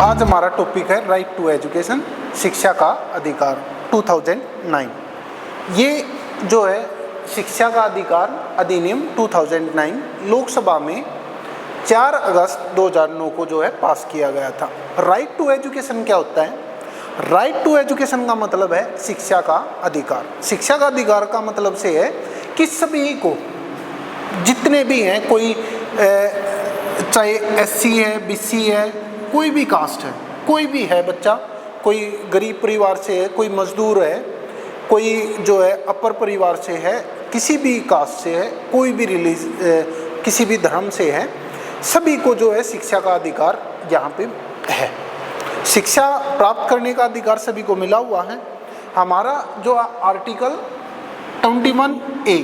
आज हमारा टॉपिक है राइट टू एजुकेशन, शिक्षा का अधिकार 2009। ये जो है शिक्षा का अधिकार अधिनियम 2009 लोकसभा में 4 अगस्त 2009 को जो है पास किया गया था। राइट टू एजुकेशन क्या होता है? राइट टू एजुकेशन का मतलब है शिक्षा का अधिकार। शिक्षा का अधिकार का मतलब से है कि सभी को, जितने भी हैं, कोई चाहे एससी है, बीसी है, कोई भी कास्ट है, कोई भी है बच्चा, कोई गरीब परिवार से है, कोई मजदूर है, कोई जो है अपर परिवार से है, किसी भी कास्ट से है, कोई भी किसी भी धर्म से है, सभी को जो है शिक्षा का अधिकार यहाँ पे है। शिक्षा प्राप्त करने का अधिकार सभी को मिला हुआ है। हमारा जो आर्टिकल 21A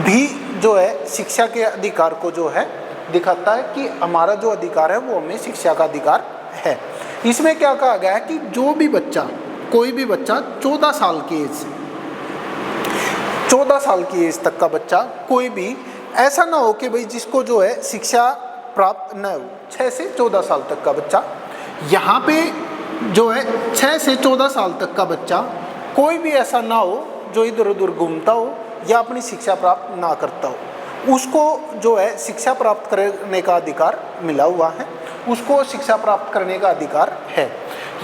भी जो है शिक्षा के अधिकार को जो है दिखाता है कि हमारा जो अधिकार है वो हमें शिक्षा का अधिकार है। इसमें क्या कहा गया है कि जो भी बच्चा, कोई भी बच्चा 14 साल की एज तक का बच्चा, कोई भी ऐसा ना हो कि भाई जिसको जो है शिक्षा प्राप्त न हो। 6 से 14 साल तक का बच्चा, यहाँ पे जो है 6 से 14 साल तक का बच्चा कोई भी ऐसा ना हो जो इधर उधर घूमता हो या अपनी शिक्षा प्राप्त ना करता हो, उसको जो है शिक्षा प्राप्त करने का अधिकार मिला हुआ है, उसको शिक्षा प्राप्त करने का अधिकार है।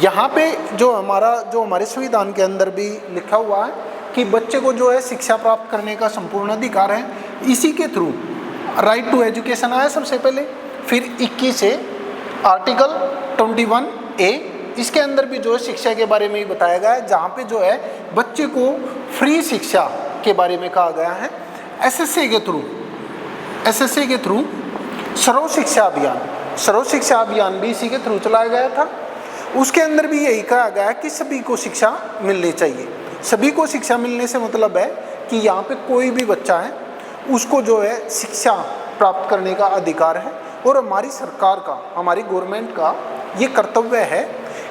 यहाँ पे जो हमारे संविधान के अंदर भी लिखा हुआ है कि बच्चे को जो है शिक्षा प्राप्त करने का संपूर्ण अधिकार है। इसी के थ्रू राइट टू एजुकेशन आया सबसे पहले, फिर 21 से आर्टिकल 21A, इसके अंदर भी जो है शिक्षा के बारे में ही बताया गया है, जहाँ पे जो है बच्चे को फ्री शिक्षा के बारे में कहा गया है। एसएसए के थ्रू सर्व शिक्षा अभियान भी इसी के थ्रू चलाया गया था। उसके अंदर भी यही कहा गया है कि सभी को शिक्षा मिलनी चाहिए। सभी को शिक्षा मिलने से मतलब है कि यहाँ पे कोई भी बच्चा है उसको जो है शिक्षा प्राप्त करने का अधिकार है। और हमारी सरकार का, हमारी गवर्नमेंट का ये कर्तव्य है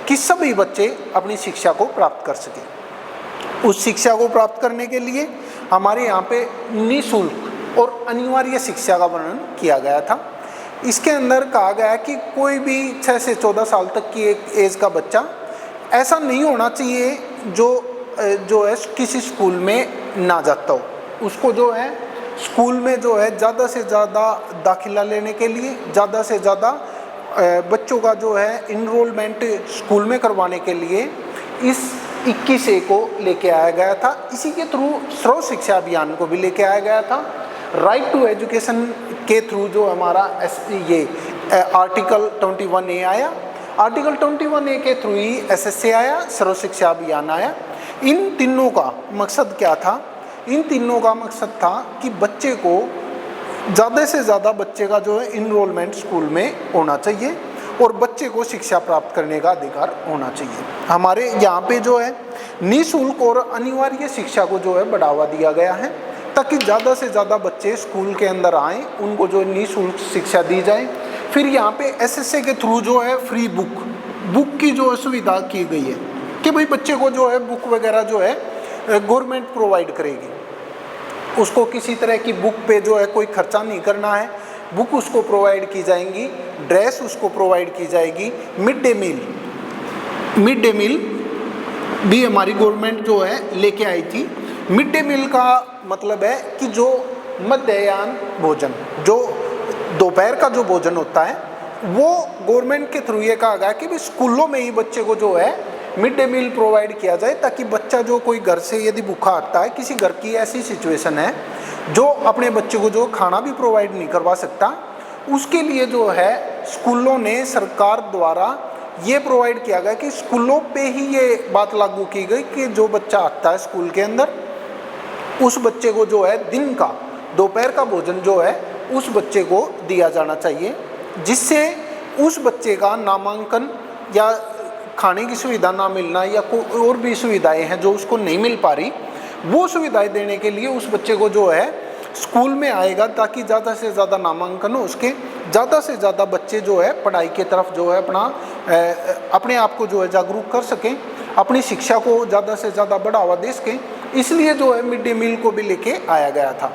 कि सभी बच्चे अपनी शिक्षा को प्राप्त कर सकें। उस शिक्षा को प्राप्त करने के लिए हमारे यहाँ पे निःशुल्क और अनिवार्य शिक्षा का वर्णन किया गया था। इसके अंदर कहा गया है कि कोई भी 6 से 14 साल तक की एक एज का बच्चा ऐसा नहीं होना चाहिए जो है किसी स्कूल में ना जाता हो। उसको जो है स्कूल में जो है ज़्यादा से ज़्यादा दाखिला लेने के लिए, ज़्यादा से ज़्यादा बच्चों का जो है इनरोलमेंट स्कूल में करवाने के लिए इस 21A को लेके आया गया था। इसी के थ्रू सर्व शिक्षा अभियान को भी लेके आया गया था। राइट टू एजुकेशन के थ्रू जो हमारा आर्टिकल 21A आया, आर्टिकल 21A के थ्रू ही एसएसए आया, सर्व शिक्षा अभियान आया। इन तीनों का मकसद क्या था? इन तीनों का मकसद था कि बच्चे को, ज़्यादा से ज़्यादा बच्चे का जो है इनरोलमेंट स्कूल में होना चाहिए और बच्चे को शिक्षा प्राप्त करने का अधिकार होना चाहिए। हमारे यहाँ पे जो है निःशुल्क और अनिवार्य शिक्षा को जो है बढ़ावा दिया गया है ताकि ज़्यादा से ज़्यादा बच्चे स्कूल के अंदर आएँ, उनको जो निःशुल्क शिक्षा दी जाए। फिर यहाँ पे एसएसए के थ्रू जो है फ्री बुक की जो सुविधा की गई है कि भाई बच्चे को जो है बुक वगैरह जो है गवर्नमेंट प्रोवाइड करेगी। उसको किसी तरह की बुक पे जो है कोई खर्चा नहीं करना है, बुक उसको प्रोवाइड की जाएंगी, ड्रेस उसको प्रोवाइड की जाएगी। मिड डे मील भी हमारी गवर्नमेंट जो है लेके आई थी। मिड डे मील का मतलब है कि जो मध्याह्न भोजन, जो दोपहर का जो भोजन होता है, वो गवर्नमेंट के थ्रू ये कहा गया कि भी स्कूलों में ही बच्चे को जो है मिड डे मील प्रोवाइड किया जाए ताकि बच्चा जो कोई घर से यदि भूखा आता है, किसी घर की ऐसी सिचुएशन है जो अपने बच्चे को जो खाना भी प्रोवाइड नहीं करवा सकता, उसके लिए जो है स्कूलों ने, सरकार द्वारा ये प्रोवाइड किया गया कि स्कूलों पे ही ये बात लागू की गई कि जो बच्चा आता है स्कूल के अंदर, उस बच्चे को जो है दिन का, दोपहर का भोजन जो है उस बच्चे को दिया जाना चाहिए, जिससे उस बच्चे का नामांकन या खाने की सुविधा ना मिलना या कोई और भी सुविधाएं हैं जो उसको नहीं मिल पा रही, वो सुविधाएं देने के लिए उस बच्चे को जो है स्कूल में आएगा ताकि ज़्यादा से ज़्यादा नामांकन हो, उसके ज़्यादा से ज़्यादा बच्चे जो है पढ़ाई की तरफ जो है अपने आप को जो है जागरूक कर सकें, अपनी शिक्षा को ज़्यादा से ज़्यादा बढ़ावा दे सकें। इसलिए जो है मिड डे मील को भी लेके आया गया था।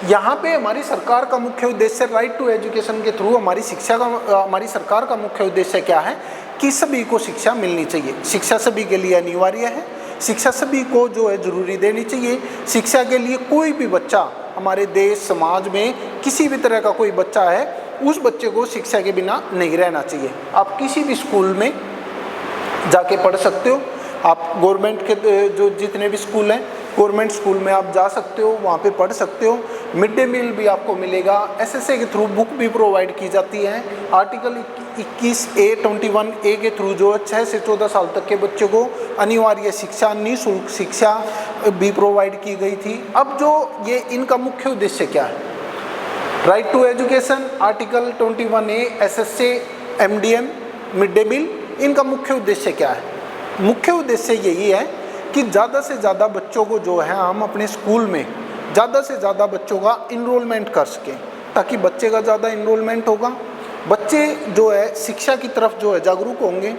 यहाँ पे हमारी सरकार का मुख्य उद्देश्य राइट टू एजुकेशन के थ्रू हमारी सरकार का मुख्य उद्देश्य क्या है कि सभी को शिक्षा मिलनी चाहिए। शिक्षा सभी के लिए अनिवार्य है, शिक्षा सभी को जो है जरूरी देनी चाहिए। शिक्षा के लिए कोई भी बच्चा हमारे देश समाज में किसी भी तरह का कोई बच्चा है, उस बच्चे को शिक्षा के बिना नहीं रहना चाहिए। आप किसी भी स्कूल में जाके पढ़ सकते हो, आप गवर्नमेंट के जो जितने भी स्कूल हैं गवर्नमेंट स्कूल में आप जा सकते हो, वहाँ पे पढ़ सकते हो। मिड डे मील भी आपको मिलेगा। एसएसए के थ्रू बुक भी प्रोवाइड की जाती है। आर्टिकल 21A के थ्रू जो 6 से 14 साल तक के बच्चों को अनिवार्य शिक्षा, निःशुल्क शिक्षा भी प्रोवाइड की गई थी। अब जो ये इनका मुख्य उद्देश्य क्या है, right to education, article 21A, SSA, MDM, mid day meal, इनका मुख्य उद्देश्य क्या है? मुख्य उद्देश्य यही है कि ज़्यादा से ज़्यादा बच्चों को जो है हम अपने स्कूल में ज़्यादा से ज़्यादा बच्चों का इनरोलमेंट कर सकें, ताकि बच्चे का ज़्यादा इनरोलमेंट होगा, बच्चे जो है शिक्षा की तरफ जो है जागरूक होंगे।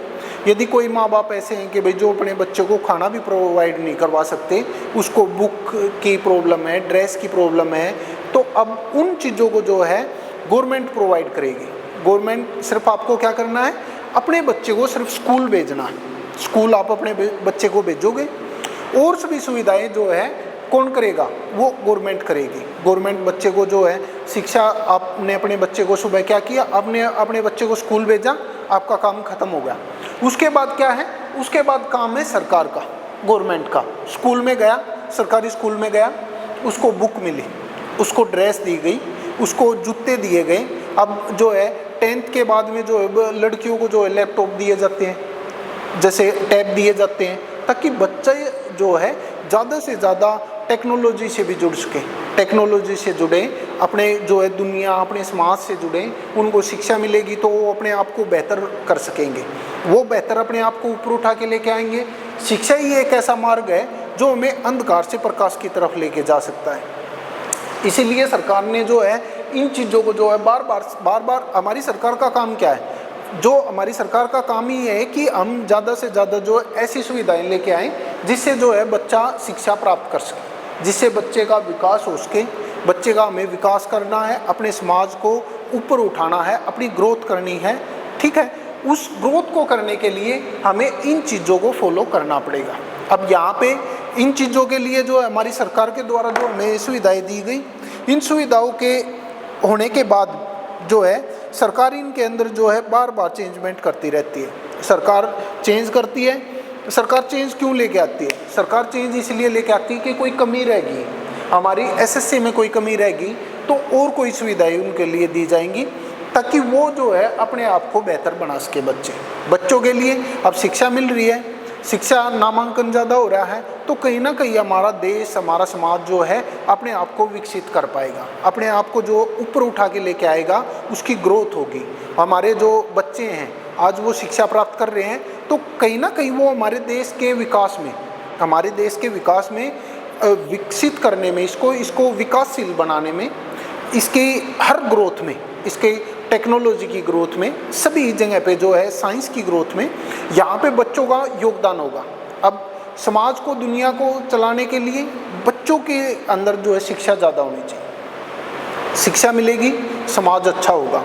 यदि कोई माँ बाप ऐसे हैं कि भाई जो अपने बच्चों को खाना भी प्रोवाइड नहीं करवा सकते, उसको बुक की प्रॉब्लम है, ड्रेस की प्रॉब्लम है, तो अब उन चीज़ों को जो है गवर्नमेंट प्रोवाइड करेगी। गवर्नमेंट सिर्फ आपको क्या करना है, अपने बच्चे को सिर्फ स्कूल भेजना है। स्कूल आप अपने बच्चे को भेजोगे और सभी सुविधाएं जो है कौन करेगा, वो गवर्नमेंट करेगी। गवर्नमेंट बच्चे को जो है शिक्षा, आपने अपने बच्चे को सुबह क्या किया, आपने अपने बच्चे को स्कूल भेजा, आपका काम खत्म हो गया। उसके बाद क्या है, उसके बाद काम है सरकार का, गवर्नमेंट का। स्कूल में गया, सरकारी स्कूल में गया, उसको बुक मिली, उसको ड्रेस दी गई, उसको जूते दिए गए। अब जो है 10th के बाद में जो है लड़कियों को जो है लैपटॉप दिए जाते हैं, जैसे टैब दिए जाते हैं, ताकि बच्चे जो है ज़्यादा से ज़्यादा टेक्नोलॉजी से भी जुड़ सके, टेक्नोलॉजी से जुड़े, अपने जो है दुनिया, अपने समाज से जुड़े। उनको शिक्षा मिलेगी तो वो अपने आप को बेहतर कर सकेंगे, वो बेहतर अपने आप को ऊपर उठा के लेके आएंगे। शिक्षा ही एक ऐसा मार्ग है जो हमें अंधकार से प्रकाश की तरफ लेके जा सकता है। इसीलिए सरकार ने जो है इन चीज़ों को जो है बार बार हमारी सरकार का काम क्या है, जो हमारी सरकार का काम ही है कि हम ज़्यादा से ज़्यादा जो ऐसी सुविधाएं लेके आएँ जिससे जो है बच्चा शिक्षा प्राप्त कर सके, जिससे बच्चे का विकास हो सके। बच्चे का हमें विकास करना है, अपने समाज को ऊपर उठाना है, अपनी ग्रोथ करनी है, ठीक है। उस ग्रोथ को करने के लिए हमें इन चीज़ों को फॉलो करना पड़ेगा। अब यहाँ पे इन चीज़ों के लिए जो हमारी सरकार के द्वारा जो हमें सुविधाएँ दी गई, इन सुविधाओं के होने के बाद जो है सरकार इनके अंदर जो है बार बार चेंजमेंट करती रहती है। सरकार चेंज करती है। सरकार चेंज क्यों लेके आती है? सरकार चेंज इसलिए लेके आती है कि कोई कमी रहेगी, हमारी एसएससी में कोई कमी रहेगी तो और कोई सुविधाएं उनके लिए दी जाएंगी, ताकि वो जो है अपने आप को बेहतर बना सके। बच्चों के लिए अब शिक्षा मिल रही है, शिक्षा नामांकन ज़्यादा हो रहा है, तो कहीं ना कहीं हमारा देश, हमारा समाज जो है अपने आप को विकसित कर पाएगा, अपने आप को जो ऊपर उठा के लेके आएगा, उसकी ग्रोथ होगी। हमारे जो बच्चे हैं आज वो शिक्षा प्राप्त कर रहे हैं, तो कहीं ना कहीं वो हमारे देश के विकास में, विकसित करने में, इसको विकासशील बनाने में, इसकी हर ग्रोथ में, इसके टेक्नोलॉजी की ग्रोथ में, सभी जगह पे जो है साइंस की ग्रोथ में यहाँ पे बच्चों का योगदान होगा। अब समाज को, दुनिया को चलाने के लिए बच्चों के अंदर जो है शिक्षा ज़्यादा होनी चाहिए। शिक्षा मिलेगी, समाज अच्छा होगा,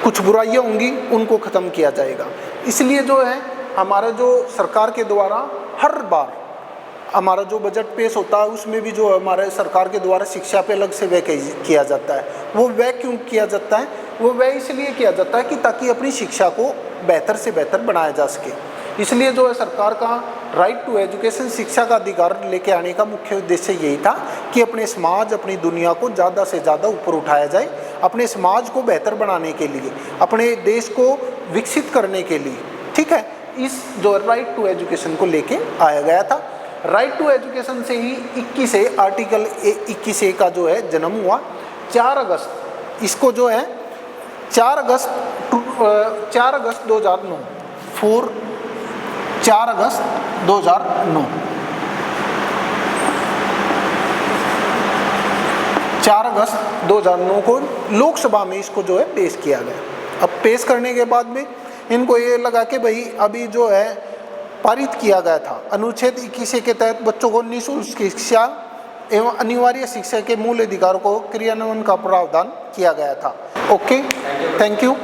कुछ बुराइयाँ होंगी उनको ख़त्म किया जाएगा। इसलिए जो है हमारा जो सरकार के द्वारा हर बार हमारा जो बजट पेश होता है उसमें भी जो हमारे सरकार के द्वारा शिक्षा पे अलग से व्यय किया जाता है। वो व्यय क्यों किया जाता है? वो व्यय इसलिए किया जाता है कि ताकि अपनी शिक्षा को बेहतर से बेहतर बनाया जा सके। इसलिए जो है सरकार का राइट टू एजुकेशन, शिक्षा का अधिकार लेके आने का मुख्य उद्देश्य यही था कि अपने समाज, अपनी दुनिया को ज़्यादा से ज़्यादा ऊपर उठाया जाए, अपने समाज को बेहतर बनाने के लिए, अपने देश को विकसित करने के लिए, ठीक है। इस जो राइट टू एजुकेशन को लेके आया गया था। राइट टू एजुकेशन से ही 21A, आर्टिकल 21A का जो है जन्म हुआ 4 अगस्त। इसको जो है 4 अगस्त 2009, 4 अगस्त 2009, 4 अगस्त 2009 को लोकसभा में इसको जो है पेश किया गया। अब पेश करने के बाद में इनको ये लगा कि भाई अभी जो है पारित किया गया था अनुच्छेद 21A के तहत बच्चों को निःशुल्क शिक्षा एवं अनिवार्य शिक्षा के मूल अधिकार को क्रियान्वयन का प्रावधान किया गया था। Okay, thank you.